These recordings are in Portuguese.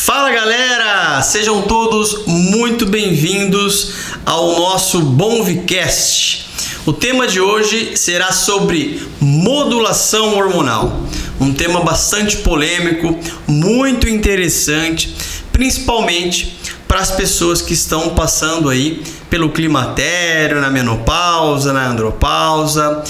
Fala galera, sejam todos muito bem-vindos ao nosso Bonvicast. O tema de hoje será sobre modulação hormonal, um tema bastante polêmico, muito interessante, principalmente para as pessoas que estão passando aí pelo climatério, na menopausa, na andropausa.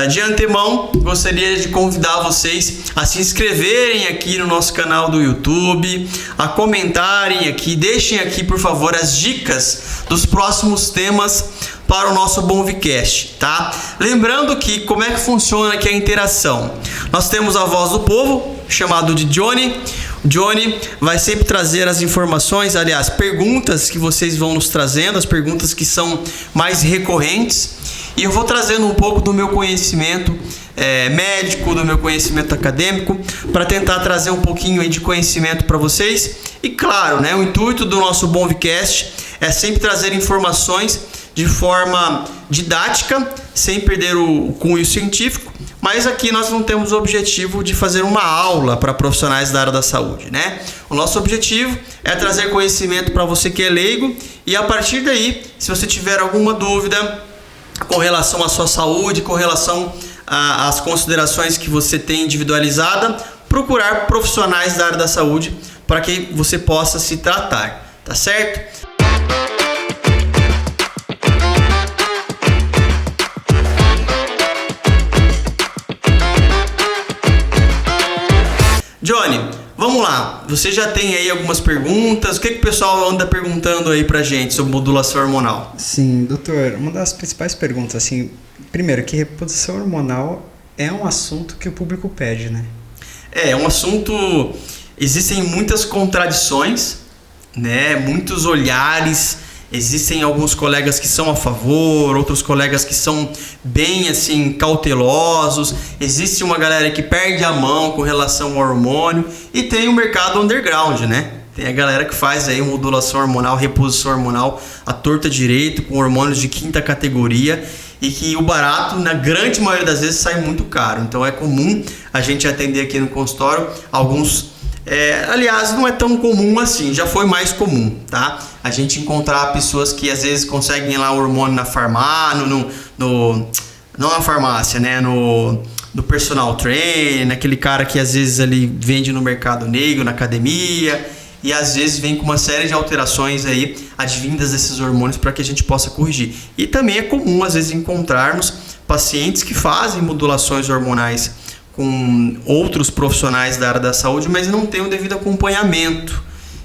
De antemão, gostaria de convidar vocês a se inscreverem aqui no nosso canal do YouTube, a comentarem aqui, deixem aqui por favor as dicas dos próximos temas para o nosso Bonvicast, tá? Lembrando que como é que funciona aqui a interação? Nós temos a voz do povo, chamado de Johnny. Johnny vai sempre trazer as informações, aliás, perguntas que vocês vão nos trazendo, as perguntas que são mais recorrentes. E eu vou trazendo um pouco do meu conhecimento médico, do meu conhecimento acadêmico, para tentar trazer um pouquinho aí de conhecimento para vocês. E claro, né, o intuito do nosso Bonvicast é sempre trazer informações de forma didática, sem perder o cunho científico. Mas aqui nós não temos o objetivo de fazer uma aula para profissionais da área da saúde, né? O nosso objetivo é trazer conhecimento para você que é leigo e a partir daí, se você tiver alguma dúvida com relação à sua saúde, com relação às considerações que você tem individualizada, procurar profissionais da área da saúde para que você possa se tratar, tá certo? Johnny, vamos lá. Você já tem aí algumas perguntas. O que o pessoal anda perguntando aí pra gente sobre modulação hormonal? Sim, doutor. Uma das principais perguntas, assim, primeiro, que reposição hormonal é um assunto que o público pede, né? É um assunto... Existem muitas contradições, né? Muitos olhares. Existem alguns colegas que são a favor, outros colegas que são bem assim cautelosos. Existe uma galera que perde a mão com relação ao hormônio e tem o mercado underground, né? Tem a galera que faz aí modulação hormonal, reposição hormonal à torta direito com hormônios de quinta categoria e que o barato na grande maioria das vezes sai muito caro. Então é comum a gente atender aqui no consultório alguns aliás, não é tão comum assim, já foi mais comum, tá? A gente encontrar pessoas que às vezes conseguem lá o hormônio na farmácia, não na farmácia, né? No personal trainer, naquele cara que às vezes ali vende no mercado negro, na academia, e às vezes vem com uma série de alterações aí advindas desses hormônios para que a gente possa corrigir. E também é comum às vezes encontrarmos pacientes que fazem modulações hormonais com outros profissionais da área da saúde, mas não tem o devido acompanhamento.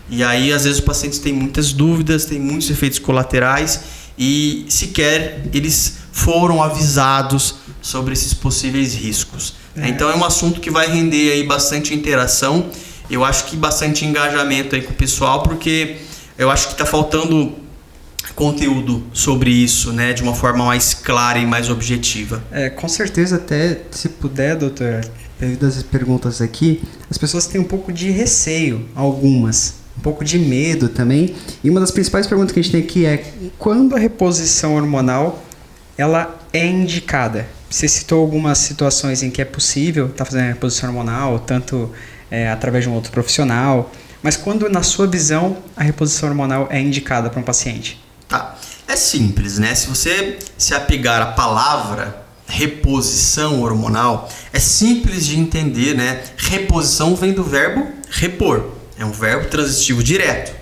E aí, às vezes, os pacientes têm muitas dúvidas, têm muitos efeitos colaterais e sequer eles foram avisados sobre esses possíveis riscos. Então, é um assunto que vai render aí bastante interação. Eu acho que bastante engajamento aí com o pessoal, porque eu acho que está faltando conteúdo sobre isso, né, de uma forma mais clara e mais objetiva. Com certeza, até se puder, doutor, devido às perguntas aqui, as pessoas têm um pouco de receio, algumas, um pouco de medo também. E uma das principais perguntas que a gente tem aqui é quando a reposição hormonal ela é indicada? Você citou algumas situações em que é possível estar fazendo a reposição hormonal, tanto através de um outro profissional, mas quando, na sua visão, a reposição hormonal é indicada para um paciente? Tá. É simples, né? Se você se apegar à palavra reposição hormonal, é simples de entender, né? Reposição vem do verbo repor. É um verbo transitivo direto,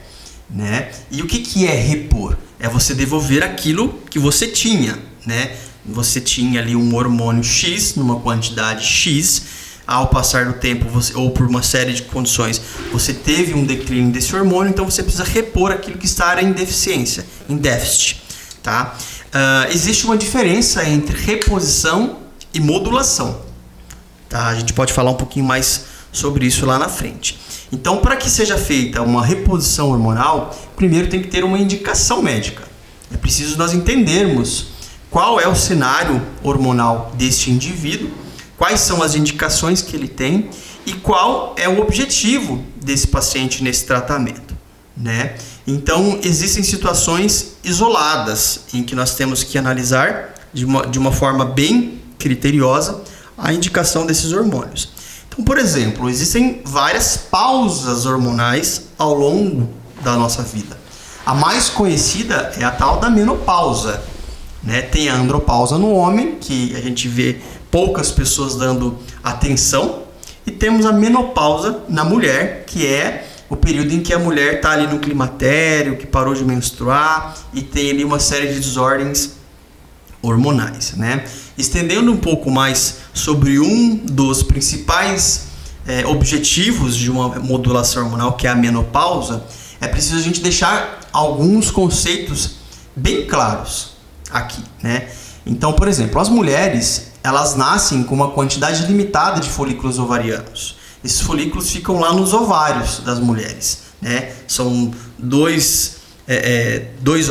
né? E o que é repor? É você devolver aquilo que você tinha, né? Você tinha ali um hormônio X, numa quantidade X. Ao passar do tempo, ou por uma série de condições, você teve um declínio desse hormônio, então você precisa repor aquilo que está em deficiência, em déficit, tá? Existe uma diferença entre reposição e modulação, tá? A gente pode falar um pouquinho mais sobre isso lá na frente. Então, para que seja feita uma reposição hormonal, primeiro tem que ter uma indicação médica. É preciso nós entendermos qual é o cenário hormonal deste indivíduo, quais são as indicações que ele tem e qual é o objetivo desse paciente nesse tratamento, né? Então, existem situações isoladas em que nós temos que analisar de uma forma bem criteriosa a indicação desses hormônios. Então, Então, por exemplo, existem várias pausas hormonais ao longo da nossa vida. A mais conhecida é a tal da menopausa, né? Tem a andropausa no homem, que a gente vê poucas pessoas dando atenção, e temos a menopausa na mulher, que é o período em que a mulher está ali no climatério, que parou de menstruar e tem ali uma série de desordens hormonais, né? Estendendo um pouco mais sobre um dos principais objetivos de uma modulação hormonal, que é a menopausa, é preciso a gente deixar alguns conceitos bem claros aqui, né? Então, por exemplo, as mulheres, elas nascem com uma quantidade limitada de folículos ovarianos. Esses folículos ficam lá nos ovários das mulheres, né? São dois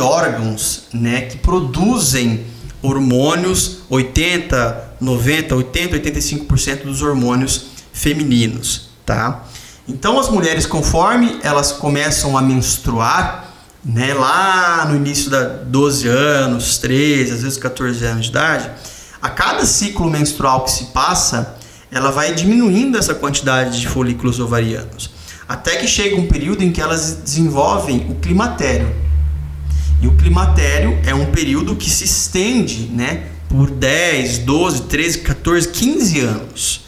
órgãos, né, que produzem hormônios, 85% dos hormônios femininos, tá? Então as mulheres, conforme elas começam a menstruar, né, lá no início da 12 anos, 13, às vezes 14 anos de idade, a cada ciclo menstrual que se passa, ela vai diminuindo essa quantidade de folículos ovarianos, até que chega um período em que elas desenvolvem o climatério. E o climatério é um período que se estende, né, por 10, 12, 13, 14, 15 anos.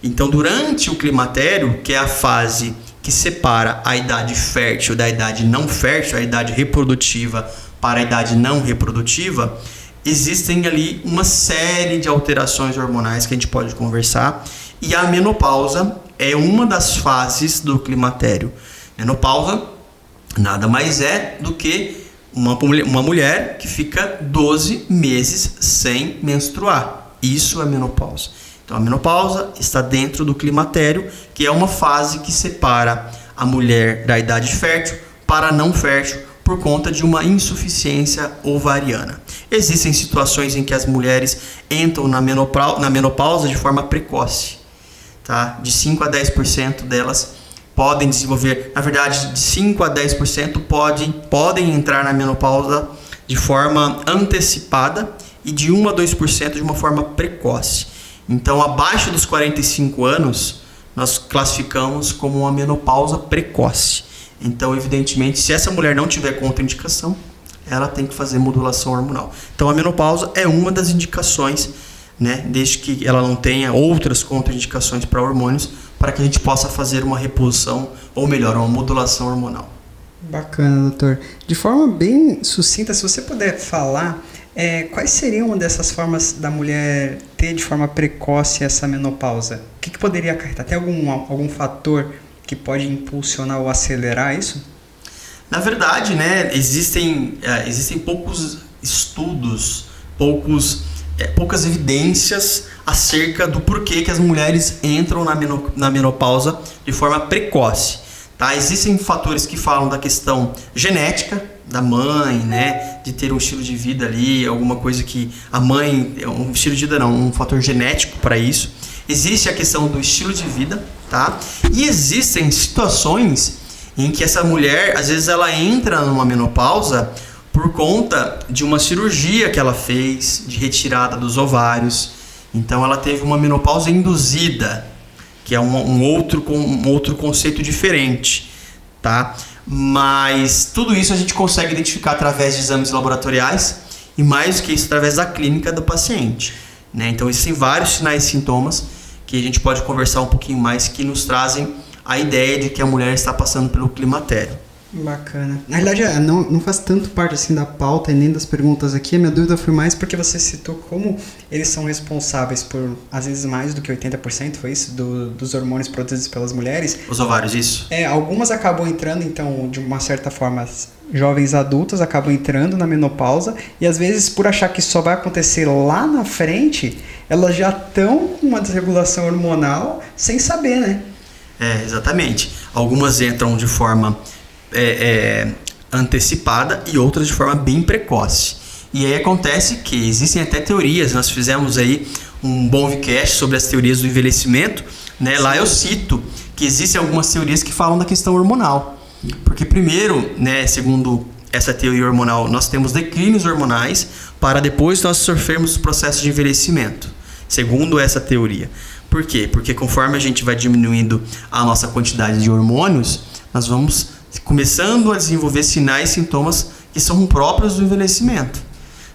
Então, durante o climatério, que é a fase que separa a idade fértil da idade não fértil, a idade reprodutiva para a idade não reprodutiva, existem ali uma série de alterações hormonais que a gente pode conversar, e a menopausa é uma das fases do climatério. Menopausa nada mais é do que uma mulher que fica 12 meses sem menstruar. Isso é menopausa. Então a menopausa está dentro do climatério, que é uma fase que separa a mulher da idade fértil para a não fértil, por conta de uma insuficiência ovariana. Existem situações em que as mulheres entram na menopausa de forma precoce, tá? De 5 a 10% delas podem desenvolver, na verdade, de 5 a 10% podem entrar na menopausa de forma antecipada e de 1 a 2% de uma forma precoce. Então, abaixo dos 45 anos, nós classificamos como uma menopausa precoce. Então, evidentemente, se essa mulher não tiver contraindicação, ela tem que fazer modulação hormonal. Então, a menopausa é uma das indicações, né, desde que ela não tenha outras contraindicações para hormônios, para que a gente possa fazer uma reposição, ou melhor, uma modulação hormonal. Bacana, doutor. De forma bem sucinta, se você puder falar, quais seriam uma dessas formas da mulher ter de forma precoce essa menopausa? O que poderia acarretar? Tem algum fator que pode impulsionar ou acelerar isso? Na verdade, né, existem poucos estudos, poucas evidências acerca do porquê que as mulheres entram na menopausa de forma precoce. Tá? Existem fatores que falam da questão genética da mãe, né, de ter um estilo de vida ali, alguma coisa que a mãe, um estilo de vida não, um fator genético para isso. Existe a questão do estilo de vida, tá? E existem situações em que essa mulher, às vezes ela entra numa menopausa por conta de uma cirurgia que ela fez de retirada dos ovários. Então ela teve uma menopausa induzida, que é um outro conceito diferente, tá? Mas tudo isso a gente consegue identificar através de exames laboratoriais e mais do que isso, através da clínica do paciente, né? Então existem vários sinais e sintomas que a gente pode conversar um pouquinho mais, que nos trazem a ideia de que a mulher está passando pelo climatério. Bacana. Na verdade, não faz tanto parte assim da pauta e nem das perguntas aqui. A minha dúvida foi mais porque você citou como eles são responsáveis por, às vezes, mais do que 80%, foi isso? Dos hormônios produzidos pelas mulheres. Os ovários, isso. Algumas acabam entrando, então, de uma certa forma, jovens adultas acabam entrando na menopausa e, às vezes, por achar que isso só vai acontecer lá na frente, elas já estão com uma desregulação hormonal sem saber, né? Exatamente. Algumas entram de forma antecipada e outras de forma bem precoce. E aí acontece que existem até teorias. Nós fizemos aí um bom podcast sobre as teorias do envelhecimento, né? Lá eu cito que existem algumas teorias que falam da questão hormonal. Porque primeiro, né, segundo essa teoria hormonal, nós temos declínios hormonais para depois nós sofrermos o processo de envelhecimento. Segundo essa teoria. Por quê? Porque conforme a gente vai diminuindo a nossa quantidade de hormônios, nós vamos começando a desenvolver sinais e sintomas que são próprios do envelhecimento.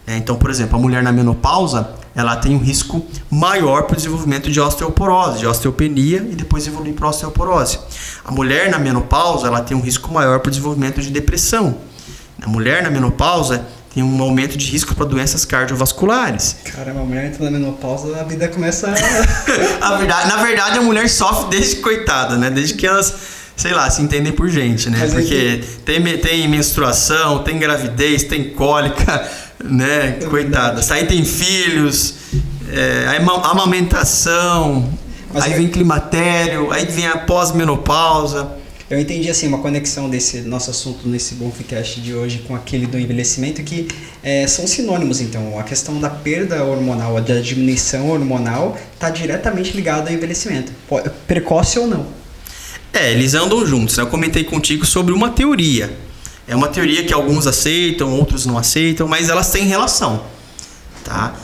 Então, por exemplo, a mulher na menopausa, ela tem um risco maior para o desenvolvimento de osteoporose, de osteopenia e depois evoluir para osteoporose. A mulher na menopausa, ela tem um risco maior para o desenvolvimento de depressão. A mulher na menopausa tem um aumento de risco para doenças cardiovasculares. Caramba, a mulher entra na menopausa, a vida começa Na verdade, a mulher sofre desde coitada, né? Desde que elas, sei lá, se entendem por gente, né? Porque tem menstruação, tem gravidez, tem cólica, né? Coitadas. Aí tem filhos, amamentação, aí vem climatério, aí vem a pós-menopausa. Eu entendi assim uma conexão desse nosso assunto nesse Bonficast de hoje com aquele do envelhecimento que são sinônimos. Então a questão da perda hormonal, da diminuição hormonal está diretamente ligada ao envelhecimento, precoce ou não. Eles andam juntos. Eu comentei contigo sobre uma teoria. É uma teoria que alguns aceitam, outros não aceitam, mas elas têm relação, tá?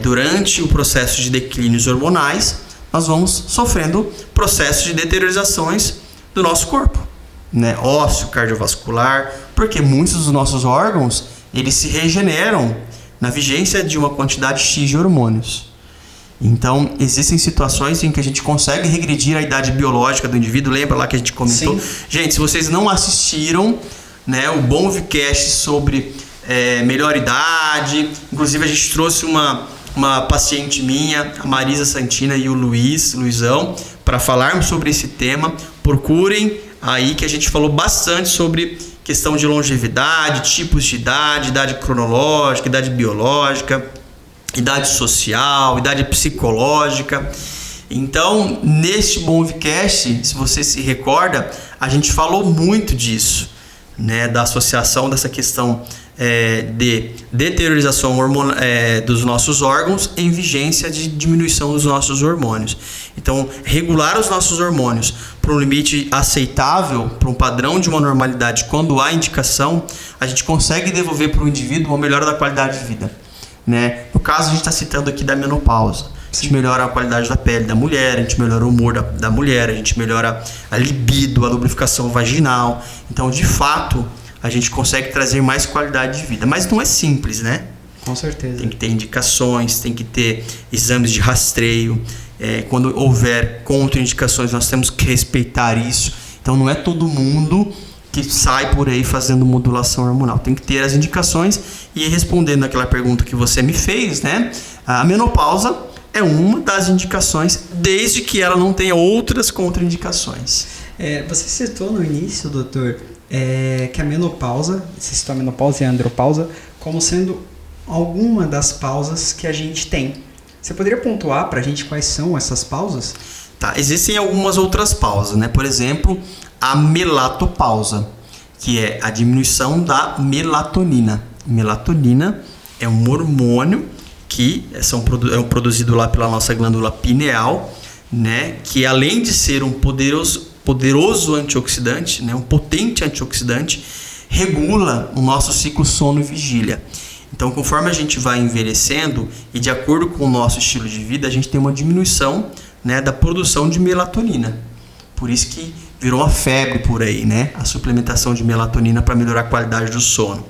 Durante o processo de declínios hormonais, nós vamos sofrendo processos de deteriorizações do nosso corpo, né? Ósseo, cardiovascular, porque muitos dos nossos órgãos, eles se regeneram na vigência de uma quantidade X de hormônios. Então, existem situações em que a gente consegue regredir a idade biológica do indivíduo. Lembra lá que a gente comentou? Sim. Gente, se vocês não assistiram, né, o Bonficast sobre melhor idade, inclusive a gente trouxe uma paciente minha, a Marisa Santina e o Luizão, para falarmos sobre esse tema. Procurem aí que a gente falou bastante sobre questão de longevidade, tipos de idade cronológica, idade biológica, idade social, idade psicológica. Então, neste Bonficast, se você se recorda, a gente falou muito disso, né, da associação dessa questão de deteriorização dos nossos órgãos em vigência de diminuição dos nossos hormônios. Então, regular os nossos hormônios para um limite aceitável, para um padrão de uma normalidade, quando há indicação, a gente consegue devolver para o indivíduo uma melhora da qualidade de vida, né? No caso, a gente está citando aqui da menopausa. A gente melhora a qualidade da pele da mulher, a gente melhora o humor da mulher, a gente melhora a libido, a lubrificação vaginal. Então, de fato, a gente consegue trazer mais qualidade de vida. Mas não é simples, né? Com certeza. Tem que ter indicações, tem que ter exames de rastreio. Quando houver contraindicações, nós temos que respeitar isso. Então, não é todo mundo que sai por aí fazendo modulação hormonal. Tem que ter as indicações. E respondendo aquela pergunta que você me fez, né? A menopausa é uma das indicações, desde que ela não tenha outras contraindicações. Você citou no início, doutor, que a menopausa, você citou a menopausa e a andropausa, como sendo alguma das pausas que a gente tem. Você poderia pontuar para a gente quais são essas pausas? Tá, existem algumas outras pausas, né? Por exemplo, a melatopausa, que é a diminuição da melatonina. Melatonina é um hormônio que é produzido lá pela nossa glândula pineal, né? Que além de ser um poderoso antioxidante, né? Um potente antioxidante, regula o nosso ciclo sono e vigília. Então, conforme a gente vai envelhecendo e de acordo com o nosso estilo de vida, a gente tem uma diminuição, né, da produção de melatonina. Por isso que virou uma febre por aí, né? A suplementação de melatonina para melhorar a qualidade do sono.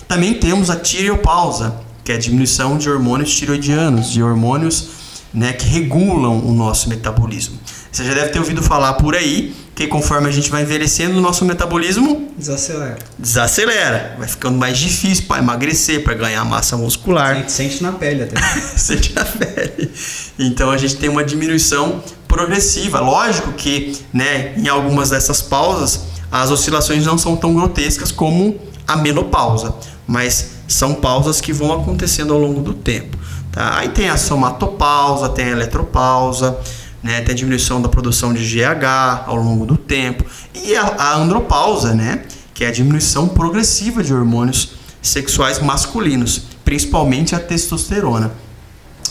Também temos a tireopausa, que é a diminuição de hormônios tiroidianos, de hormônios, né, que regulam o nosso metabolismo. Você já deve ter ouvido falar por aí que conforme a gente vai envelhecendo, o nosso metabolismo desacelera. Vai ficando mais difícil para emagrecer, para ganhar massa muscular. Sente na pele até. Sente na pele. Então a gente tem uma diminuição progressiva. Lógico que, né, em algumas dessas pausas, as oscilações não são tão grotescas como a menopausa, mas são pausas que vão acontecendo ao longo do tempo. Tá? Aí tem a somatopausa, tem a eletropausa, né? Tem a diminuição da produção de GH ao longo do tempo. E a andropausa, né? Que é a diminuição progressiva de hormônios sexuais masculinos, principalmente a testosterona.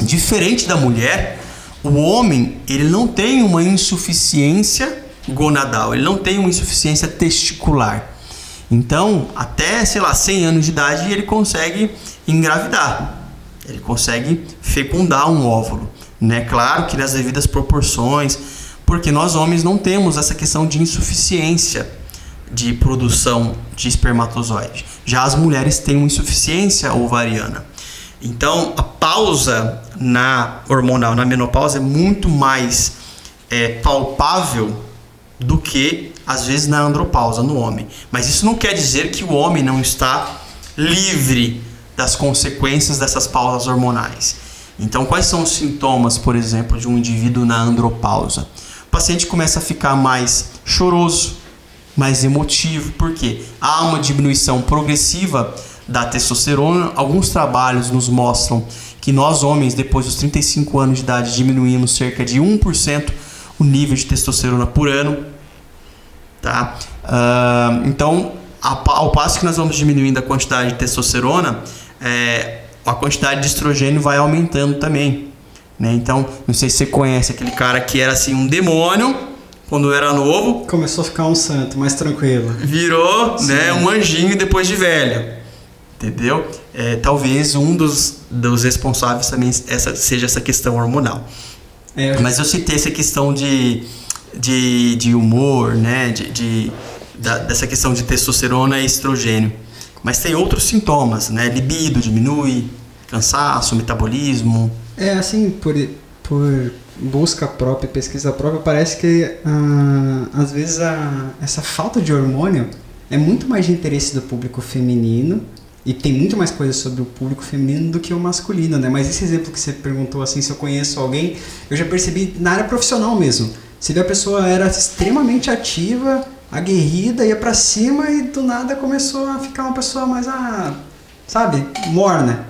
Diferente da mulher, o homem ele não tem uma insuficiência gonadal, ele não tem uma insuficiência testicular. Então, até, 100 anos de idade, ele consegue engravidar. Ele consegue fecundar um óvulo, né? Claro que nas devidas proporções, porque nós homens não temos essa questão de insuficiência de produção de espermatozoide. Já as mulheres têm uma insuficiência ovariana. Então, a pausa hormonal na menopausa é muito mais palpável do que, às vezes, na andropausa, no homem. Mas isso não quer dizer que o homem não está livre das consequências dessas pausas hormonais. Então, quais são os sintomas, por exemplo, de um indivíduo na andropausa? O paciente começa a ficar mais choroso, mais emotivo. Por quê? Há uma diminuição progressiva da testosterona. Alguns trabalhos nos mostram que nós homens, depois dos 35 anos de idade, diminuímos cerca de 1% o nível de testosterona por ano. Tá? Então, ao passo que nós vamos diminuindo a quantidade de testosterona, a quantidade de estrogênio vai aumentando também, né? Então, não sei se você conhece aquele cara que era assim um demônio quando era novo. Começou a ficar um santo, mais tranquilo. Virou, né, um anjinho depois de velho. Entendeu? Talvez um dos responsáveis também seja essa questão hormonal. Mas eu citei essa questão de humor, né? Dessa questão de testosterona e estrogênio. Mas tem outros sintomas, né? Libido diminui, cansaço, metabolismo. Assim, por busca própria, pesquisa própria, parece que às vezes essa falta de hormônio é muito mais de interesse do público feminino, e tem muito mais coisas sobre o público feminino do que o masculino, né? Mas esse exemplo que você perguntou, assim, se eu conheço alguém, eu já percebi na área profissional mesmo. Se a pessoa era extremamente ativa, aguerrida, ia pra cima e do nada começou a ficar uma pessoa mais, morna.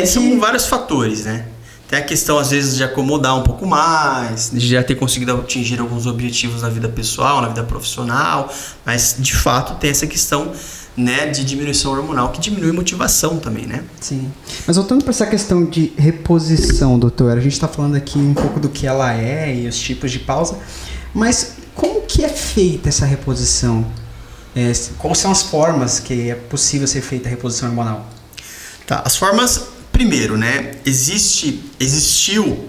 São vários fatores, né? Tem a questão, às vezes, de acomodar um pouco mais, de já ter conseguido atingir alguns objetivos na vida pessoal, na vida profissional, mas, de fato, tem essa questão, né, de diminuição hormonal, que diminui a motivação também, né? Sim. Mas voltando para essa questão de reposição, doutor, a gente está falando aqui um pouco do que ela é e os tipos de pausa, mas como que é feita essa reposição? Quais são as formas que é possível ser feita a reposição hormonal? Tá, as formas, primeiro, né, existiu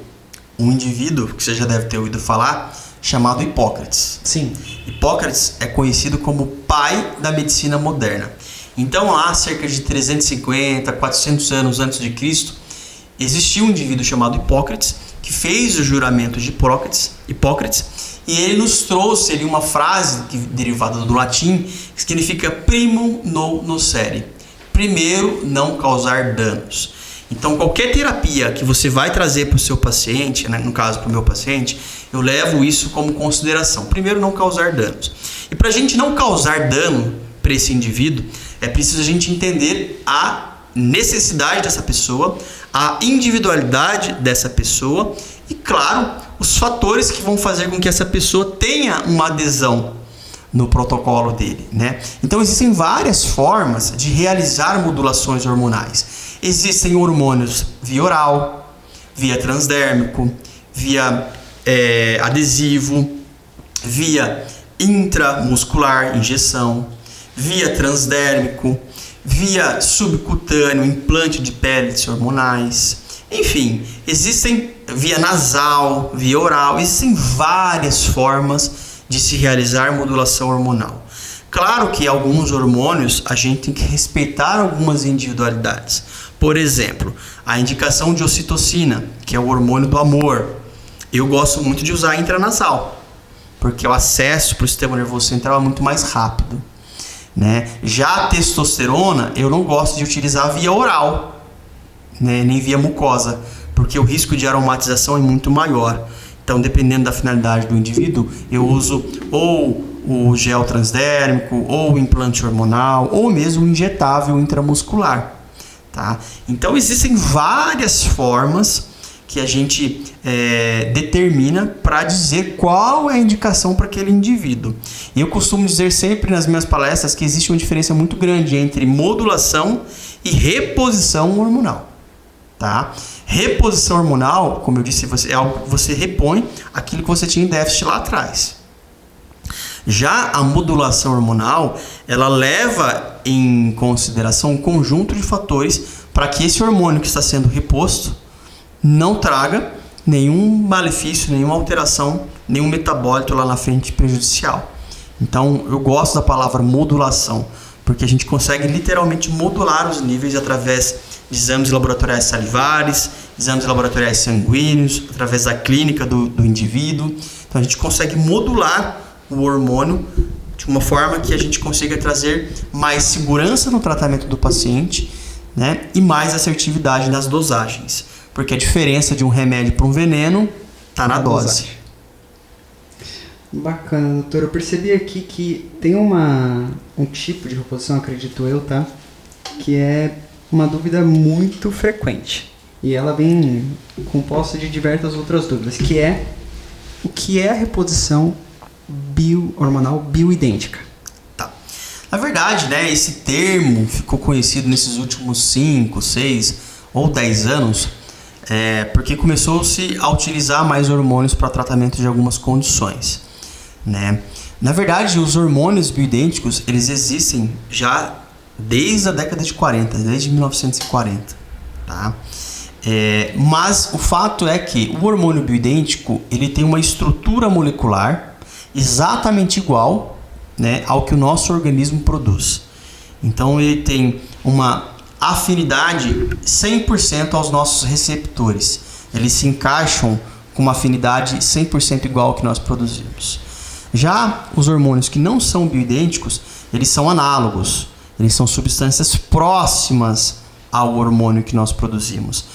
um indivíduo, que você já deve ter ouvido falar, chamado Hipócrates. Sim. Hipócrates é conhecido como o pai da medicina moderna. Então, há cerca de 350, 400 anos antes de Cristo, existiu um indivíduo chamado Hipócrates, que fez o juramento de Hipócrates, e ele nos trouxe ali uma frase derivada do latim, que significa primum non nocere, primeiro não causar danos. Então, qualquer terapia que você vai trazer para o seu paciente, né, no caso para o meu paciente, eu levo isso como consideração. Primeiro, não causar danos. E para a gente não causar dano para esse indivíduo, é preciso a gente entender a necessidade dessa pessoa, a individualidade dessa pessoa e, claro, os fatores que vão fazer com que essa pessoa tenha uma adesão no protocolo dele, né? Então, existem várias formas de realizar modulações hormonais. Existem hormônios via oral, via transdérmico, via adesivo, via intramuscular, injeção, via transdérmico, via subcutâneo, implante de pellets hormonais. Enfim, existem via nasal, via oral, existem várias formas de se realizar modulação hormonal. Claro que alguns hormônios a gente tem que respeitar algumas individualidades. Por exemplo, a indicação de ocitocina, que é o hormônio do amor. Eu gosto muito de usar intranasal, porque o acesso para o sistema nervoso central é muito mais rápido, né? Já a testosterona, eu não gosto de utilizar via oral, né? Nem via mucosa, porque o risco de aromatização é muito maior. Então, dependendo da finalidade do indivíduo, eu uso ou o gel transdérmico, ou o implante hormonal, ou mesmo o injetável intramuscular. Tá? Então, existem várias formas que a gente determina para dizer qual é a indicação para aquele indivíduo. E eu costumo dizer sempre nas minhas palestras que existe uma diferença muito grande entre modulação e reposição hormonal. Tá? Reposição hormonal, como eu disse, é algo que você repõe aquilo que você tinha em déficit lá atrás. Já a modulação hormonal, ela leva em consideração um conjunto de fatores para que esse hormônio que está sendo reposto não traga nenhum malefício, nenhuma alteração, nenhum metabólito lá na frente prejudicial. Então, eu gosto da palavra modulação, porque a gente consegue literalmente modular os níveis através de exames laboratoriais salivares, exames laboratoriais sanguíneos, através da clínica do indivíduo. Então, a gente consegue modular o hormônio de uma forma que a gente consiga trazer mais segurança no tratamento do paciente, né, e mais assertividade nas dosagens. Porque a diferença de um remédio para um veneno está na dose. Bacana, doutor. Eu percebi aqui que tem um tipo de reposição, acredito eu, tá? Que é uma dúvida muito frequente. E ela vem composta de diversas outras dúvidas, que é o que é a reposição hormonal bioidêntica? Tá. Na verdade, né, esse termo ficou conhecido nesses últimos 5, 6 ou 10 anos, porque começou-se a utilizar mais hormônios para tratamento de algumas condições, né? Na verdade, os hormônios bioidênticos, eles existem já desde a década de 40, desde 1940, tá? Mas o fato é que o hormônio bioidêntico, ele tem uma estrutura molecular exatamente igual, né, ao que o nosso organismo produz. Então ele tem uma afinidade 100% aos nossos receptores. Eles se encaixam com uma afinidade 100% igual ao que nós produzimos. Já os hormônios que não são bioidênticos, eles são análogos. Eles são substâncias próximas ao hormônio que nós produzimos.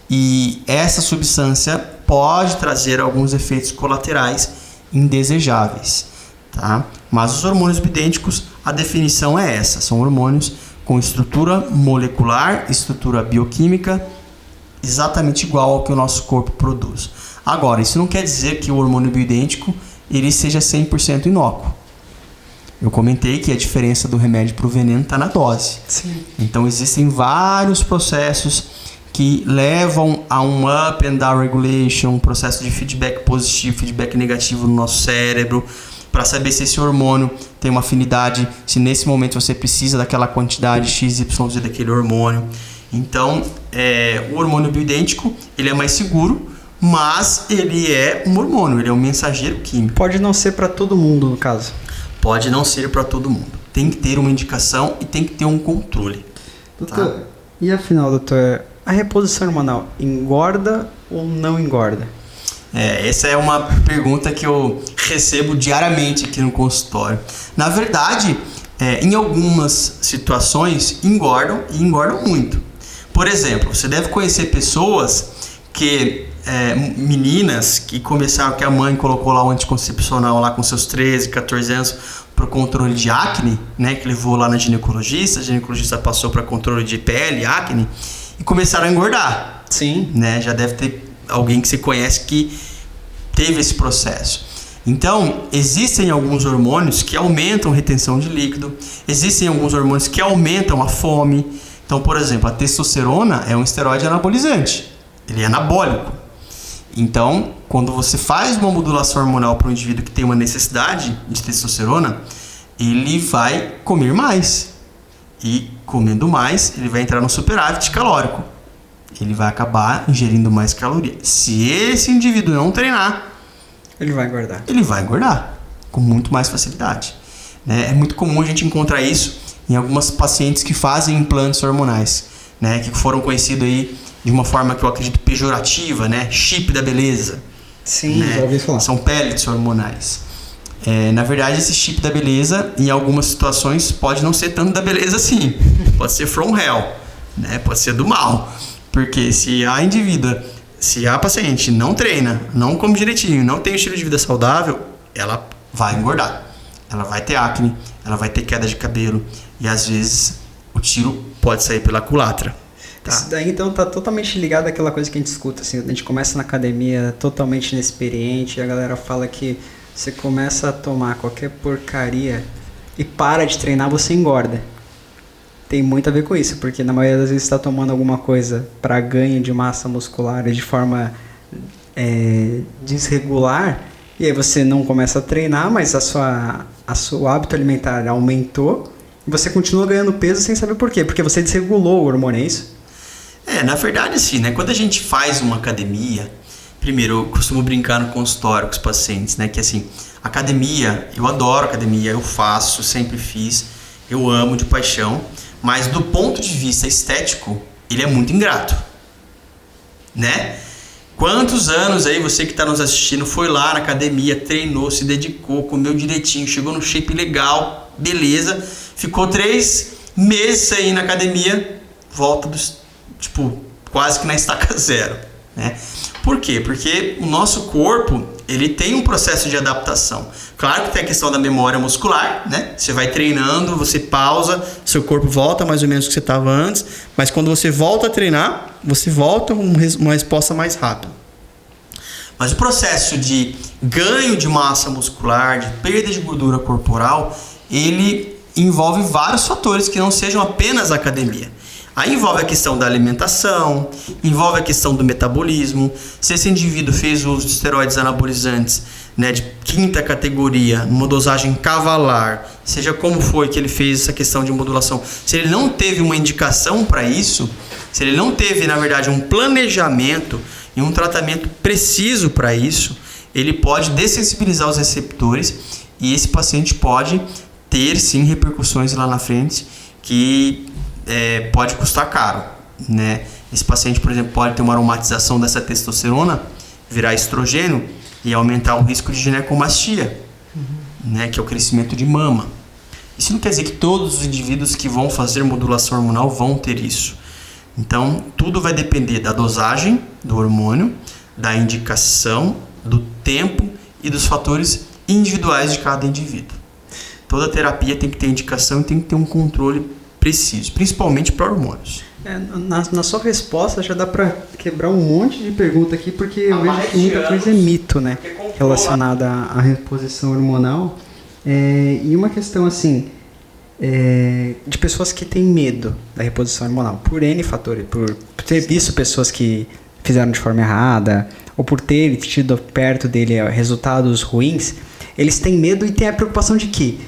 E essa substância pode trazer alguns efeitos colaterais indesejáveis, tá? Mas os hormônios bioidênticos, a definição é essa: são hormônios com estrutura molecular, estrutura bioquímica exatamente igual ao que o nosso corpo produz. Agora, isso não quer dizer que o hormônio bioidêntico ele seja 100% inócuo. Eu comentei que a diferença do remédio para o veneno está na dose. Sim. Então existem vários processos que levam a um up and down regulation, um processo de feedback positivo, feedback negativo no nosso cérebro, para saber se esse hormônio tem uma afinidade, se nesse momento você precisa daquela quantidade XYZ daquele hormônio. Então, o hormônio bioidêntico, ele é mais seguro, mas ele é um hormônio, ele é um mensageiro químico. Pode não ser para todo mundo, no caso. Pode não ser para todo mundo. Tem que ter uma indicação e tem que ter um controle. Doutor, tá? E afinal, doutor, a reposição hormonal engorda ou não engorda? Essa é uma pergunta que eu recebo diariamente aqui no consultório. Na verdade, em algumas situações engordam e engordam muito. Por exemplo, você deve conhecer pessoas que... meninas que começaram, que a mãe colocou lá o anticoncepcional lá com seus 13, 14 anos para o controle de acne, né, que levou lá na ginecologista, a ginecologista passou para controle de pele, acne, e começaram a engordar. Sim. Né? Já deve ter alguém que você conhece que teve esse processo. Então, existem alguns hormônios que aumentam a retenção de líquido, existem alguns hormônios que aumentam a fome. Então, por exemplo, a testosterona é um esteroide anabolizante, ele é anabólico. Então, quando você faz uma modulação hormonal para um indivíduo que tem uma necessidade de testosterona, ele vai comer mais. E comendo mais, ele vai entrar no superávit calórico. Ele vai acabar ingerindo mais calorias. Se esse indivíduo não treinar, ele vai engordar. Ele vai engordar com muito mais facilidade. É muito comum a gente encontrar isso em algumas pacientes que fazem implantes hormonais, né, que foram conhecidos aí de uma forma que eu acredito pejorativa, né? Chip da beleza. Sim, né? já ouvi falar. São pellets hormonais. Na verdade, esse chip da beleza, em algumas situações, pode não ser tanto da beleza assim. Pode ser from hell, né? Pode ser do mal. Porque se a paciente não treina, não come direitinho, não tem um estilo de vida saudável, ela vai engordar. Ela vai ter acne, ela vai ter queda de cabelo. E às vezes o tiro pode sair pela culatra. Tá. Isso daí então tá totalmente ligado àquela coisa que a gente escuta, assim, a gente começa na academia totalmente inexperiente e a galera fala que você começa a tomar qualquer porcaria e para de treinar, você engorda. Tem muito a ver com isso, porque na maioria das vezes você está tomando alguma coisa para ganho de massa muscular de forma desregular, e aí você não começa a treinar, mas o hábito alimentar aumentou e você continua ganhando peso sem saber por quê, porque você desregulou o hormônio, é isso? Na verdade sim, né? Quando a gente faz uma academia, Primeiro, eu costumo brincar no consultório com os pacientes, né? Que assim, academia, eu adoro academia, eu faço, sempre fiz, eu amo de paixão, mas do ponto de vista estético, ele é muito ingrato, né? Quantos anos aí você que está nos assistindo foi lá na academia, treinou, se dedicou, comeu direitinho, chegou no shape legal, beleza, ficou 3 meses aí na academia, volta dos, quase que na estaca zero, né? Por quê? Porque o nosso corpo, ele tem um processo de adaptação. Claro que tem a questão da memória muscular, né? Você vai treinando, você pausa, seu corpo volta mais ou menos o que você estava antes, mas quando você volta a treinar, você volta com uma resposta mais rápida. Mas o processo de ganho de massa muscular, de perda de gordura corporal, ele envolve vários fatores que não sejam apenas a academia. Aí envolve a questão da alimentação, envolve a questão do metabolismo. Se esse indivíduo fez uso de esteroides anabolizantes, né, de 5ª categoria, numa dosagem cavalar, seja como foi que ele fez essa questão de modulação, se ele não teve uma indicação para isso, se ele não teve, na verdade, um planejamento e um tratamento preciso para isso, ele pode dessensibilizar os receptores e esse paciente pode ter, sim, repercussões lá na frente que pode custar caro, né? Esse paciente, por exemplo, pode ter uma aromatização dessa testosterona, virar estrogênio e aumentar o risco de ginecomastia, né? Que é o crescimento de mama. Isso não quer dizer que todos os indivíduos que vão fazer modulação hormonal vão ter isso. Então, tudo vai depender da dosagem do hormônio, da indicação, do tempo e dos fatores individuais de cada indivíduo. Toda terapia tem que ter indicação e tem que ter um controle preciso, principalmente para hormônios. Na sua resposta já dá para quebrar um monte de pergunta aqui, porque eu vejo que muita coisa é mito, né, relacionada à reposição hormonal. E uma questão assim, de pessoas que têm medo da reposição hormonal, por N fatores, por ter visto pessoas que fizeram de forma errada, ou por ter tido perto dele resultados ruins, eles têm medo e têm a preocupação de que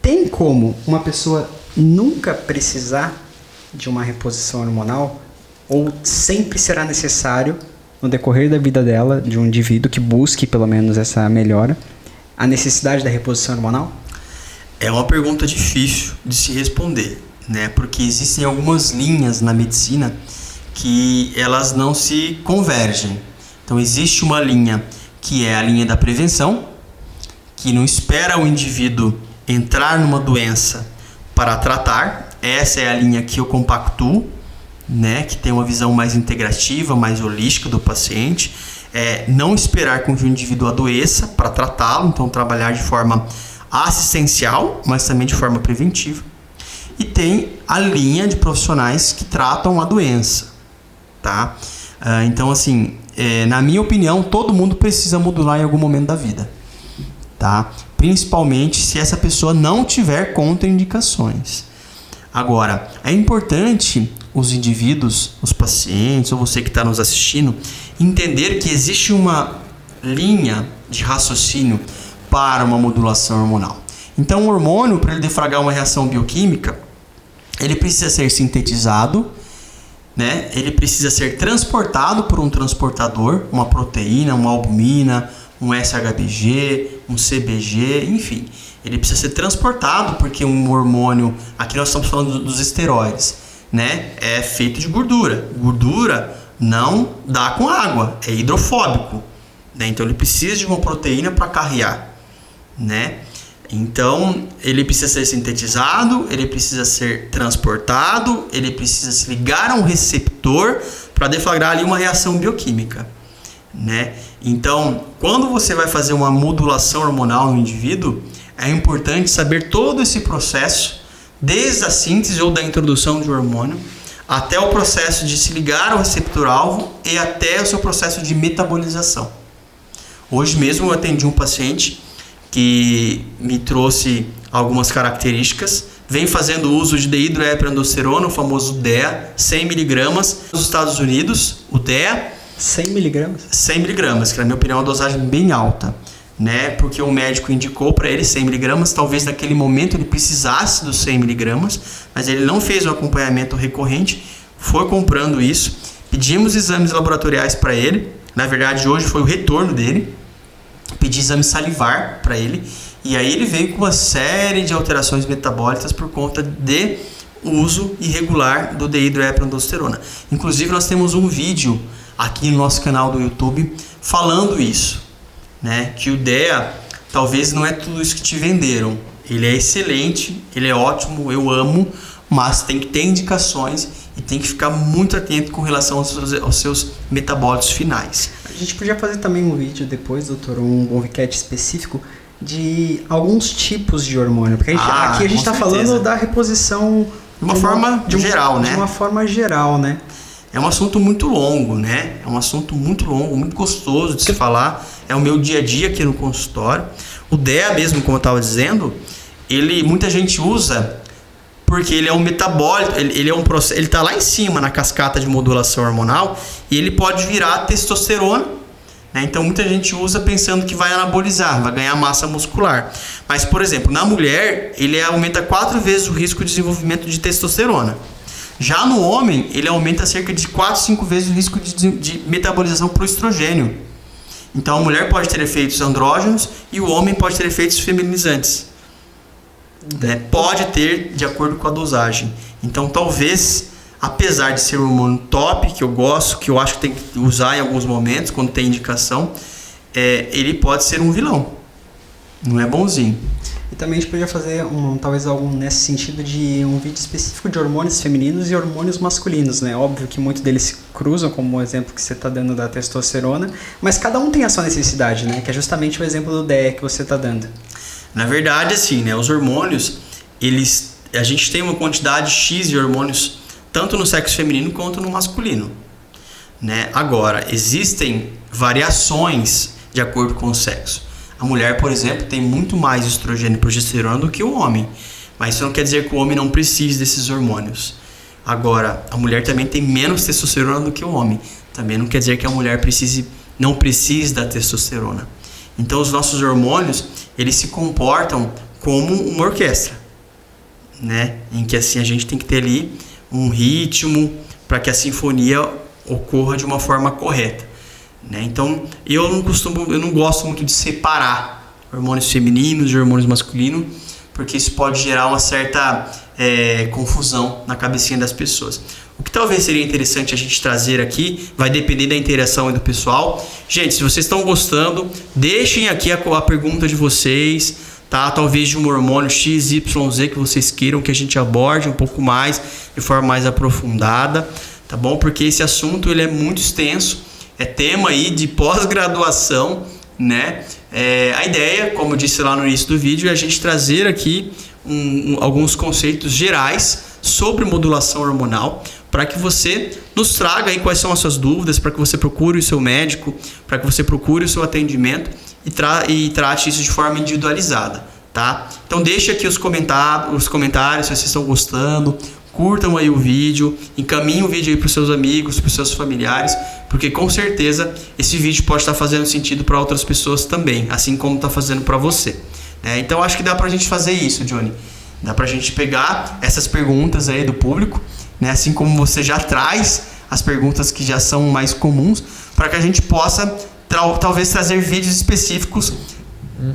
tem como uma pessoa nunca precisar de uma reposição hormonal, ou sempre será necessário, no decorrer da vida dela, de um indivíduo que busque pelo menos essa melhora, a necessidade da reposição hormonal? É uma pergunta difícil de se responder, né? Porque existem algumas linhas na medicina que elas não se convergem. Então existe uma linha que é a linha da prevenção, que não espera o indivíduo entrar numa doença para tratar. Essa é a linha que eu compactuo, né? Que tem uma visão mais integrativa, mais holística do paciente. Não esperar que o indivíduo adoeça para tratá-lo, então trabalhar de forma assistencial, mas também de forma preventiva. E tem a linha de profissionais que tratam a doença, tá? Então, assim, na minha opinião, todo mundo precisa modular em algum momento da vida, tá? Principalmente se essa pessoa não tiver contraindicações. Agora, é importante os indivíduos, os pacientes, ou você que está nos assistindo, entender que existe uma linha de raciocínio para uma modulação hormonal. Então, o hormônio, para ele deflagrar uma reação bioquímica, ele precisa ser sintetizado, né? Ele precisa ser transportado por um transportador, uma proteína, uma albumina, um SHBG, um CBG, enfim. Ele precisa ser transportado porque um hormônio, aqui nós estamos falando dos esteroides, né? É feito de gordura. Gordura não dá com água, é hidrofóbico, né? Então ele precisa de uma proteína para carrear, né? Então ele precisa ser sintetizado, ele precisa ser transportado, ele precisa se ligar a um receptor para deflagrar ali uma reação bioquímica, né? Então, quando você vai fazer uma modulação hormonal no indivíduo, é importante saber todo esse processo, desde a síntese ou da introdução de hormônio, até o processo de se ligar ao receptor-alvo e até o seu processo de metabolização. Hoje mesmo eu atendi um paciente que me trouxe algumas características, vem fazendo uso de dehidroepiandrosterona, o famoso DEA, 100 mg nos Estados Unidos, o DEA. 100 mg? 100 mg, que na minha opinião é uma dosagem bem alta, né? Porque o médico indicou para ele 100 mg, talvez naquele momento ele precisasse dos 100 mg, mas ele não fez um acompanhamento recorrente, foi comprando isso, pedimos exames laboratoriais para ele, Na verdade, hoje foi o retorno dele. Pedi exame salivar para ele. E aí ele veio com uma série de alterações metabólicas por conta de uso irregular do dehidroepiandrosterona. Inclusive, nós temos um vídeo aqui no nosso canal do YouTube falando isso, né? Que o DEA talvez não é tudo isso que te venderam. Ele é excelente, ele é ótimo, eu amo, mas tem que ter indicações e tem que ficar muito atento com relação aos seus metabólitos finais. A gente podia fazer também um vídeo depois, doutor, um Bonvicast específico de alguns tipos de hormônio, porque aqui a gente está falando da reposição de uma forma geral, né? De uma forma geral, né? É um assunto muito longo, né? É um assunto muito longo, muito gostoso de se falar. É o meu dia a dia aqui no consultório. O DEA mesmo, como eu estava dizendo, muita gente usa porque ele é um metabólico, ele é um processo, ele está lá em cima na cascata de modulação hormonal e ele pode virar testosterona, né? Então muita gente usa pensando que vai anabolizar, vai ganhar massa muscular. Mas, por exemplo, na mulher, ele aumenta 4 vezes o risco de desenvolvimento de testosterona. Já no homem, ele aumenta cerca de 4, 5 vezes o risco de metabolização para o estrogênio. Então a mulher pode ter efeitos andrógenos e o homem pode ter efeitos feminizantes. Né? Pode ter de acordo com a dosagem. Então talvez, apesar de ser um hormônio top, que eu gosto, que eu acho que tem que usar em alguns momentos, quando tem indicação, ele pode ser um vilão. Não é bonzinho. E também a gente podia fazer talvez algum nesse sentido de um vídeo específico de hormônios femininos e hormônios masculinos, né? Óbvio que muitos deles se cruzam, como o exemplo que você está dando da testosterona, mas cada um tem a sua necessidade, né? Que é justamente o exemplo do DEA que você está dando. Na verdade, assim, né? Os hormônios, a gente tem uma quantidade X de hormônios tanto no sexo feminino quanto no masculino, né? Agora, existem variações de acordo com o sexo. A mulher, por exemplo, tem muito mais estrogênio e progesterona do que o homem. Mas isso não quer dizer que o homem não precise desses hormônios. Agora, a mulher também tem menos testosterona do que o homem. Também não quer dizer que a mulher não precise da testosterona. Então, os nossos hormônios, eles se comportam como uma orquestra, né? Em que assim a gente tem que ter ali um ritmo para que a sinfonia ocorra de uma forma correta. Né? Então, eu não gosto muito de separar hormônios femininos e hormônios masculinos, porque isso pode gerar uma certa confusão na cabecinha das pessoas. O que talvez seria interessante a gente trazer aqui, vai depender da interação do pessoal. Gente, se vocês estão gostando, deixem aqui a pergunta de vocês, tá? Talvez de um hormônio X, Y, Z que vocês queiram que a gente aborde um pouco mais, de forma mais aprofundada, tá bom? Porque esse assunto ele é muito extenso. É tema aí de pós-graduação, né? A ideia, como eu disse lá no início do vídeo, é a gente trazer aqui alguns conceitos gerais sobre modulação hormonal para que você nos traga aí quais são as suas dúvidas, para que você procure o seu médico, para que você procure o seu atendimento e trate isso de forma individualizada, tá? Então deixe aqui os comentários se vocês estão gostando. Curtam aí o vídeo, encaminhem o vídeo aí para os seus amigos, para os seus familiares, porque com certeza esse vídeo pode estar fazendo sentido para outras pessoas também, assim como está fazendo para você. Então acho que dá para a gente fazer isso, Johnny. Dá para a gente pegar essas perguntas aí do público, né? Assim como você já traz as perguntas que já são mais comuns, para que a gente possa talvez trazer vídeos específicos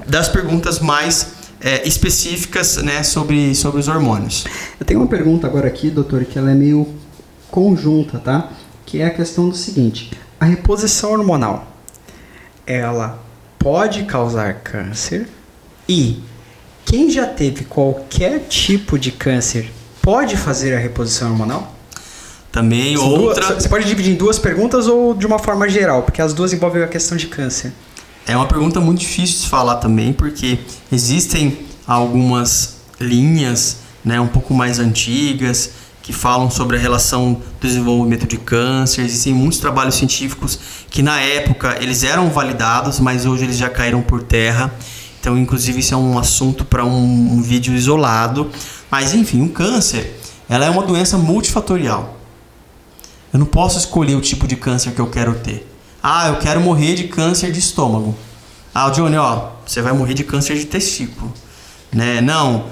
das perguntas mais específicas, né, sobre os hormônios. Eu tenho uma pergunta agora aqui, doutor, que ela é meio conjunta, tá? Que é a questão do seguinte: a reposição hormonal, ela pode causar câncer? E quem já teve qualquer tipo de câncer pode fazer a reposição hormonal? Também outra... Você pode dividir em duas perguntas ou de uma forma geral, porque as duas envolvem a questão de câncer. É uma pergunta muito difícil de falar também, porque existem algumas linhas, né, um pouco mais antigas, que falam sobre a relação do desenvolvimento de câncer. Existem muitos trabalhos científicos que na época eles eram validados, mas hoje eles já caíram por terra. Então, inclusive, isso é um assunto para um vídeo isolado. Mas, enfim, o câncer, ela é uma doença multifatorial. Eu não posso escolher o tipo de câncer que eu quero ter. Eu quero morrer de câncer de estômago. Johnny, você vai morrer de câncer de testículo. Né? Não,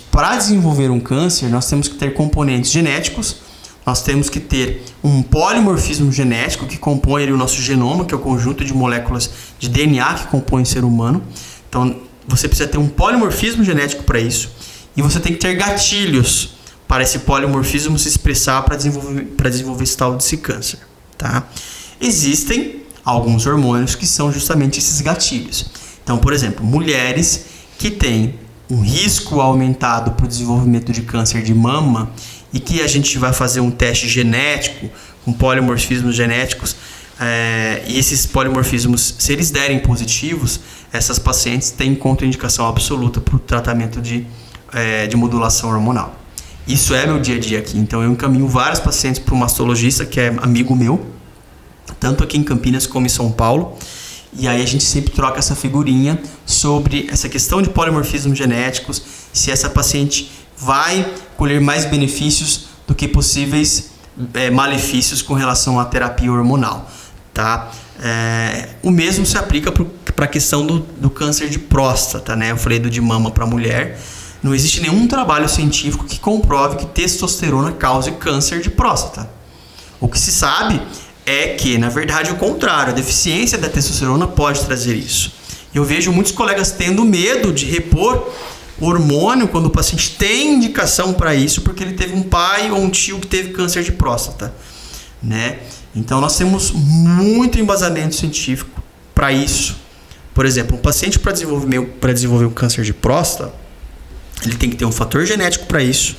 para desenvolver um câncer, nós temos que ter componentes genéticos, nós temos que ter um polimorfismo genético que compõe ali o nosso genoma, que é o conjunto de moléculas de DNA que compõe o ser humano. Então, você precisa ter um polimorfismo genético para isso. E você tem que ter gatilhos para esse polimorfismo se expressar para desenvolver esse tal desse câncer. Tá? Existem alguns hormônios que são justamente esses gatilhos. Então, por exemplo, mulheres que têm um risco aumentado para o desenvolvimento de câncer de mama e que a gente vai fazer um teste genético com polimorfismos genéticos, e esses polimorfismos, se eles derem positivos, essas pacientes têm contraindicação absoluta para o tratamento de modulação hormonal. Isso é meu dia a dia aqui. Então eu encaminho vários pacientes para um mastologista que é amigo meu, tanto aqui em Campinas como em São Paulo. E aí a gente sempre troca essa figurinha sobre essa questão de polimorfismos genéticos, se essa paciente vai colher mais benefícios do que possíveis malefícios com relação à terapia hormonal. Tá? O mesmo se aplica para a questão do câncer de próstata, né? Eu falei do de mama para mulher. Não existe nenhum trabalho científico que comprove que testosterona cause câncer de próstata. O que se sabe é que, na verdade, o contrário, a deficiência da testosterona pode trazer isso. Eu vejo muitos colegas tendo medo de repor hormônio quando o paciente tem indicação para isso, porque ele teve um pai ou um tio que teve câncer de próstata, né? Então, nós temos muito embasamento científico para isso. Por exemplo, um paciente para desenvolver um câncer de próstata, ele tem que ter um fator genético para isso,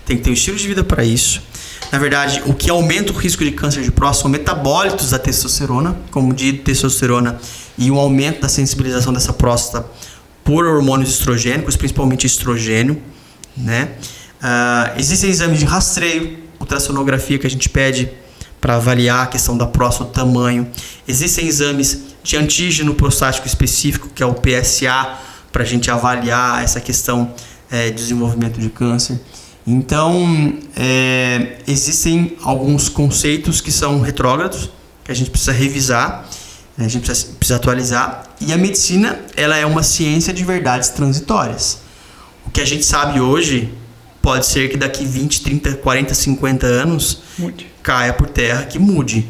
tem que ter um estilo de vida para isso. Na verdade, o que aumenta o risco de câncer de próstata são metabólitos da testosterona, como ditestosterona, e um aumento da sensibilização dessa próstata por hormônios estrogênicos, principalmente estrogênio, né? Existem exames de rastreio, ultrassonografia que a gente pede para avaliar a questão da próstata, o tamanho. Existem exames de antígeno prostático específico, que é o PSA, para a gente avaliar essa questão de desenvolvimento de câncer. Então, existem alguns conceitos que são retrógrados, que a gente precisa revisar, a gente precisa atualizar. E a medicina, ela é uma ciência de verdades transitórias. O que a gente sabe hoje, pode ser que daqui 20, 30, 40, 50 anos caia por terra, que mude.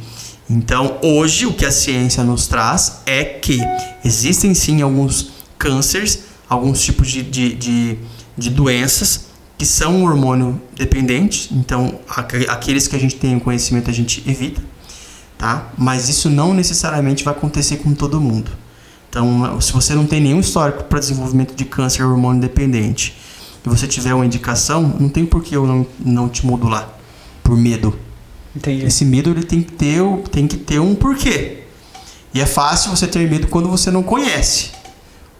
Então, hoje, o que a ciência nos traz é que existem sim alguns cânceres, alguns tipos de doenças que são hormônio dependentes. Então, aqueles que a gente tem conhecimento a gente evita, tá? Mas isso não necessariamente vai acontecer com todo mundo. Então, se você não tem nenhum histórico para desenvolvimento de câncer hormônio dependente e você tiver uma indicação, não tem por que eu não te modular por medo. Entendi. Esse medo ele tem que ter um porquê. E é fácil você ter medo quando você não conhece.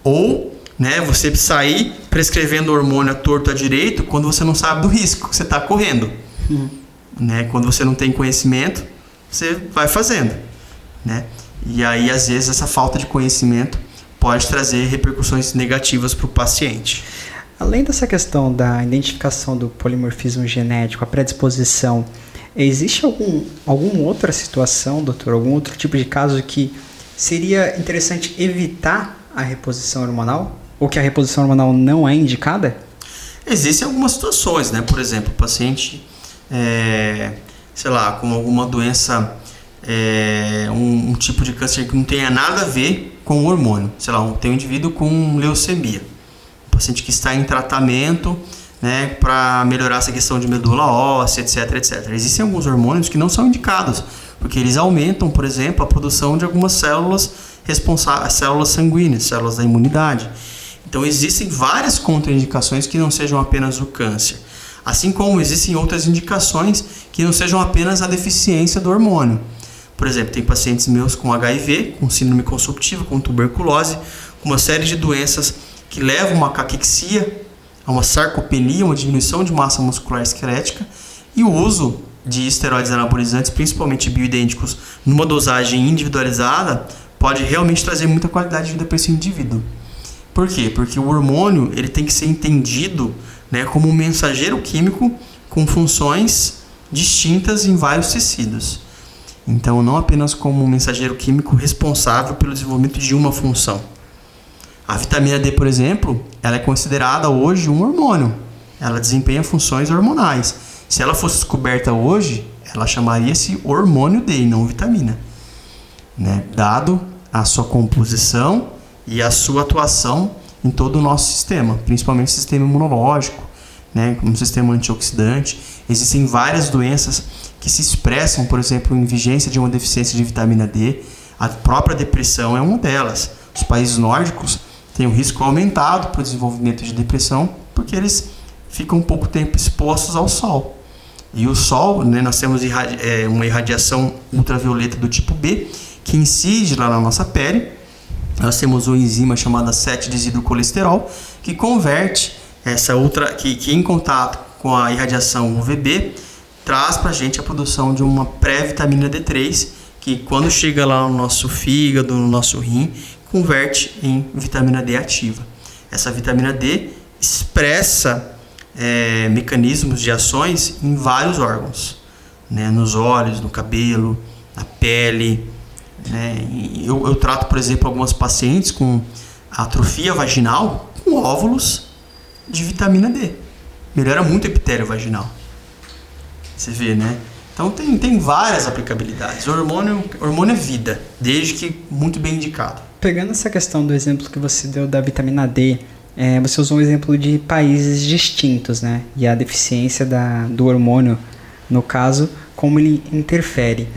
Ou, né, você sair prescrevendo hormônio à torto à direito quando você não sabe do risco que você está correndo. Né? Quando você não tem conhecimento, você vai fazendo. Né? E aí, às vezes, essa falta de conhecimento pode trazer repercussões negativas para o paciente. Além dessa questão da identificação do polimorfismo genético, a predisposição, existe alguma outra situação, doutor, algum outro tipo de caso que seria interessante evitar a reposição hormonal? Ou que a reposição hormonal não é indicada? Existem algumas situações, né? Por exemplo, o paciente, com alguma doença, um tipo de câncer que não tenha nada a ver com o hormônio. Tem um indivíduo com leucemia. Um paciente que está em tratamento, né, para melhorar essa questão de medula óssea, etc, etc. Existem alguns hormônios que não são indicados, porque eles aumentam, por exemplo, a produção de algumas células sanguíneas, células da imunidade. Então, existem várias contraindicações que não sejam apenas o câncer. Assim como existem outras indicações que não sejam apenas a deficiência do hormônio. Por exemplo, tem pacientes meus com HIV, com síndrome consumptiva, com tuberculose, com uma série de doenças que levam a uma caquexia, a uma sarcopenia, uma diminuição de massa muscular esquelética, e o uso de esteroides anabolizantes, principalmente bioidênticos, numa dosagem individualizada, pode realmente trazer muita qualidade de vida para esse indivíduo. Por quê? Porque o hormônio ele tem que ser entendido, né, como um mensageiro químico com funções distintas em vários tecidos. Então, não apenas como um mensageiro químico responsável pelo desenvolvimento de uma função. A vitamina D, por exemplo, ela é considerada hoje um hormônio. Ela desempenha funções hormonais. Se ela fosse descoberta hoje, ela chamaria-se hormônio D e não vitamina, né? Dado a sua composição e a sua atuação em todo o nosso sistema, principalmente o sistema imunológico, né? Como sistema antioxidante. Existem várias doenças que se expressam, por exemplo, em vigência de uma deficiência de vitamina D. A própria depressão é uma delas. Os países nórdicos têm um risco aumentado para o desenvolvimento de depressão, porque eles ficam um pouco tempo expostos ao sol. E o sol, né, nós temos uma irradiação ultravioleta do tipo B, que incide lá na nossa pele. Nós temos uma enzima chamada 7-desidrocolesterol, que converte que em contato com a irradiação UVB, traz para a gente a produção de uma pré-vitamina D3, que quando chega lá no nosso fígado, no nosso rim, converte em vitamina D ativa. Essa vitamina D expressa mecanismos de ações em vários órgãos, né? Nos olhos, no cabelo, na pele, né? Eu trato, por exemplo, algumas pacientes com atrofia vaginal com óvulos de vitamina D. Melhora muito o epitélio vaginal. Você vê, né? Então tem várias aplicabilidades. O hormônio é vida, desde que muito bem indicado. Pegando essa questão do exemplo que você deu da vitamina D, você usou um exemplo de países distintos, né? E a deficiência do hormônio, no caso, como ele interfere.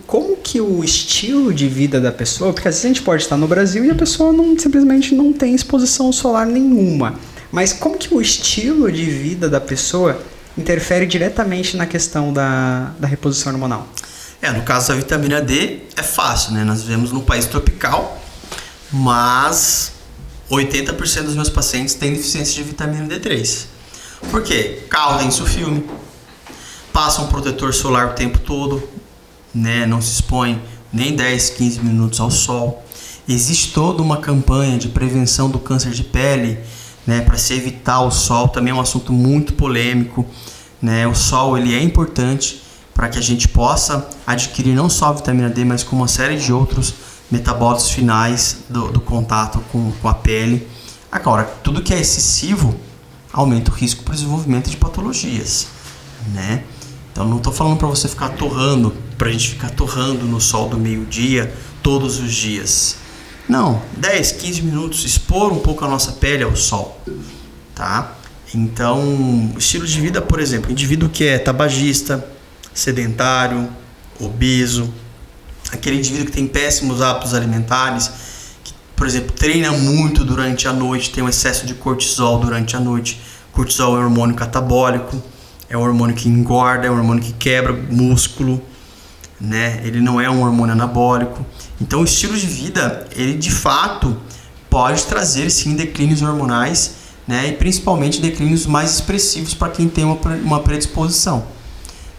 Como que o estilo de vida da pessoa, porque às vezes a gente pode estar no Brasil e a pessoa simplesmente não tem exposição solar nenhuma, mas como que o estilo de vida da pessoa interfere diretamente na questão da reposição hormonal? No caso da vitamina D, é fácil, né? Nós vivemos num país tropical, mas 80% dos meus pacientes têm deficiência de vitamina D3. Por quê? Carro tem sulfilme, passa um protetor solar o tempo todo, né? Não se expõe nem 10, 15 minutos ao sol. Existe toda uma campanha de prevenção do câncer de pele, né? Para se evitar o sol, também é um assunto muito polêmico, né? O sol ele é importante para que a gente possa adquirir não só a vitamina D, mas com uma série de outros metabólitos finais do contato com a pele. Agora, tudo que é excessivo aumenta o risco para o desenvolvimento de patologias, né? Então, não estou falando para você ficar torrando, para a gente ficar torrando no sol do meio-dia todos os dias. Não, 10, 15 minutos, expor um pouco a nossa pele ao sol, tá? Então, o estilo de vida, por exemplo, indivíduo que é tabagista, sedentário, obeso, aquele indivíduo que tem péssimos hábitos alimentares, que, por exemplo, treina muito durante a noite, tem um excesso de cortisol durante a noite. Cortisol é um hormônio catabólico, é um hormônio que engorda, é um hormônio que quebra músculo, né? Ele não é um hormônio anabólico. Então, o estilo de vida, ele de fato pode trazer sim declínios hormonais, né? E principalmente declínios mais expressivos para quem tem uma predisposição.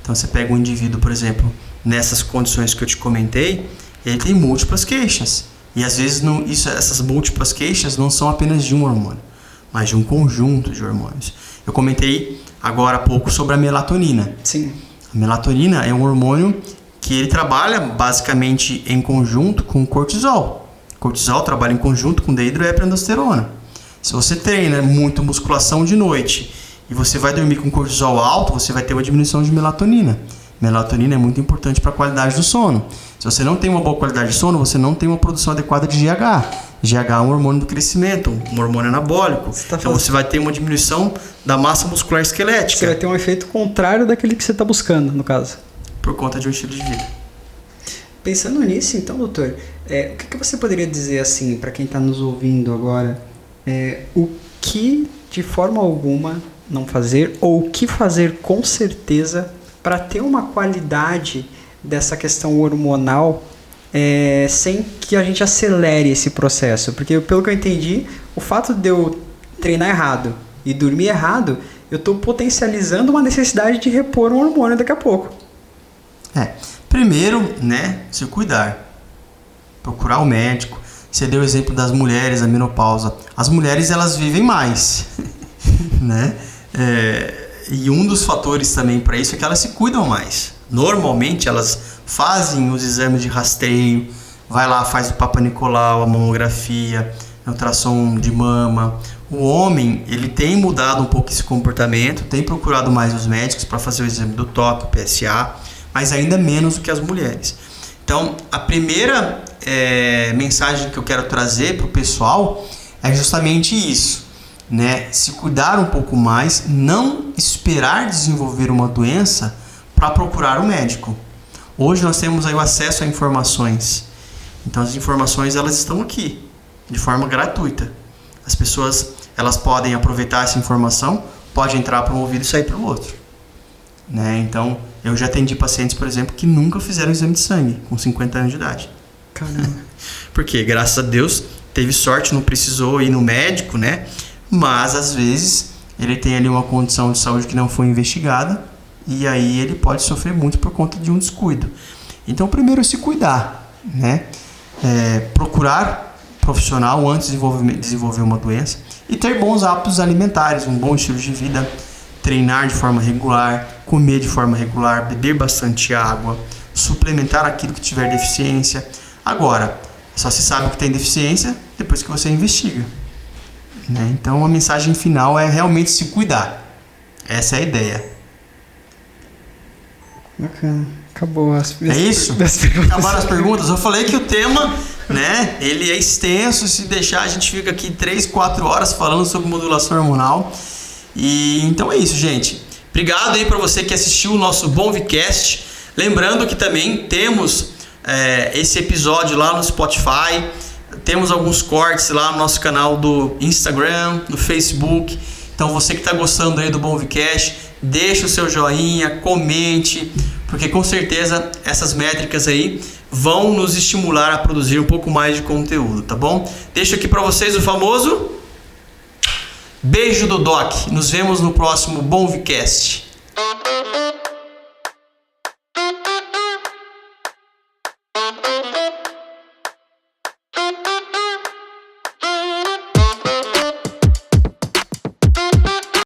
Então, você pega um indivíduo, por exemplo, nessas condições que eu te comentei, ele tem múltiplas queixas. E às vezes essas múltiplas queixas não são apenas de um hormônio, mas de um conjunto de hormônios. Eu comentei agora há pouco sobre a melatonina. Sim. A melatonina é um hormônio que ele trabalha basicamente em conjunto com o cortisol. O cortisol trabalha em conjunto com dehidroepiandrosterona. Se você treina muito musculação de noite e você vai dormir com cortisol alto, você vai ter uma diminuição de melatonina. Melatonina é muito importante para a qualidade do sono. Se você não tem uma boa qualidade de sono, você não tem uma produção adequada de GH. GH é um hormônio do crescimento, um hormônio anabólico. Então você vai ter uma diminuição da massa muscular esquelética. Você vai ter um efeito contrário daquele que você está buscando, no caso. Por conta de um estilo de vida. Pensando nisso, então, doutor, o que você poderia dizer assim, para quem está nos ouvindo agora, o que de forma alguma não fazer ou o que fazer com certeza para ter uma qualidade dessa questão hormonal sem que a gente acelere esse processo? Porque, pelo que eu entendi, o fato de eu treinar errado e dormir errado, eu estou potencializando uma necessidade de repor um hormônio daqui a pouco. Primeiro, né, se cuidar. Procurar o médico. Você deu o exemplo das mulheres, a menopausa. As mulheres, elas vivem mais, né? E um dos fatores também para isso é que elas se cuidam mais. Normalmente elas fazem os exames de rastreio, vai lá, faz o Papa Nicolau, a mamografia, ultrassom de mama. O homem, ele tem mudado um pouco esse comportamento, tem procurado mais os médicos para fazer o exame do toque, o PSA, mas ainda menos do que as mulheres. Então, a primeira mensagem que eu quero trazer para o pessoal é justamente isso, né? Se cuidar um pouco mais, não esperar desenvolver uma doença para procurar o médico. Hoje nós temos aí o acesso a informações. Então, as informações elas estão aqui, de forma gratuita. As pessoas elas podem aproveitar essa informação, pode entrar para um ouvido e sair para o outro, né? Então, eu já atendi pacientes, por exemplo, que nunca fizeram exame de sangue com 50 anos de idade. Caramba. Porque, graças a Deus, teve sorte, não precisou ir no médico, né? Mas, às vezes, ele tem ali uma condição de saúde que não foi investigada e aí ele pode sofrer muito por conta de um descuido. Então, primeiro, se cuidar, né? Procurar profissional antes de desenvolver uma doença e ter bons hábitos alimentares, um bom estilo de vida, treinar de forma regular, comer de forma regular, beber bastante água, suplementar aquilo que tiver deficiência. Agora, só se sabe que tem deficiência depois que você investiga, né? Então, a mensagem final é realmente se cuidar. Essa é a ideia. Bacana. Acabou as É isso? Acabaram as perguntas? Eu falei que o tema, né, ele é extenso. Se deixar, a gente fica aqui 3, 4 horas falando sobre modulação hormonal. E então é isso, gente. Obrigado aí para você que assistiu o nosso Bonvicast. Lembrando que também temos esse episódio lá no Spotify. Temos alguns cortes lá no nosso canal do Instagram, no Facebook. Então você que está gostando aí do Bonvicast, deixa o seu joinha, comente, porque com certeza essas métricas aí vão nos estimular a produzir um pouco mais de conteúdo, tá bom? Deixo aqui para vocês o famoso beijo do Doc. Nos vemos no próximo Bonvicast.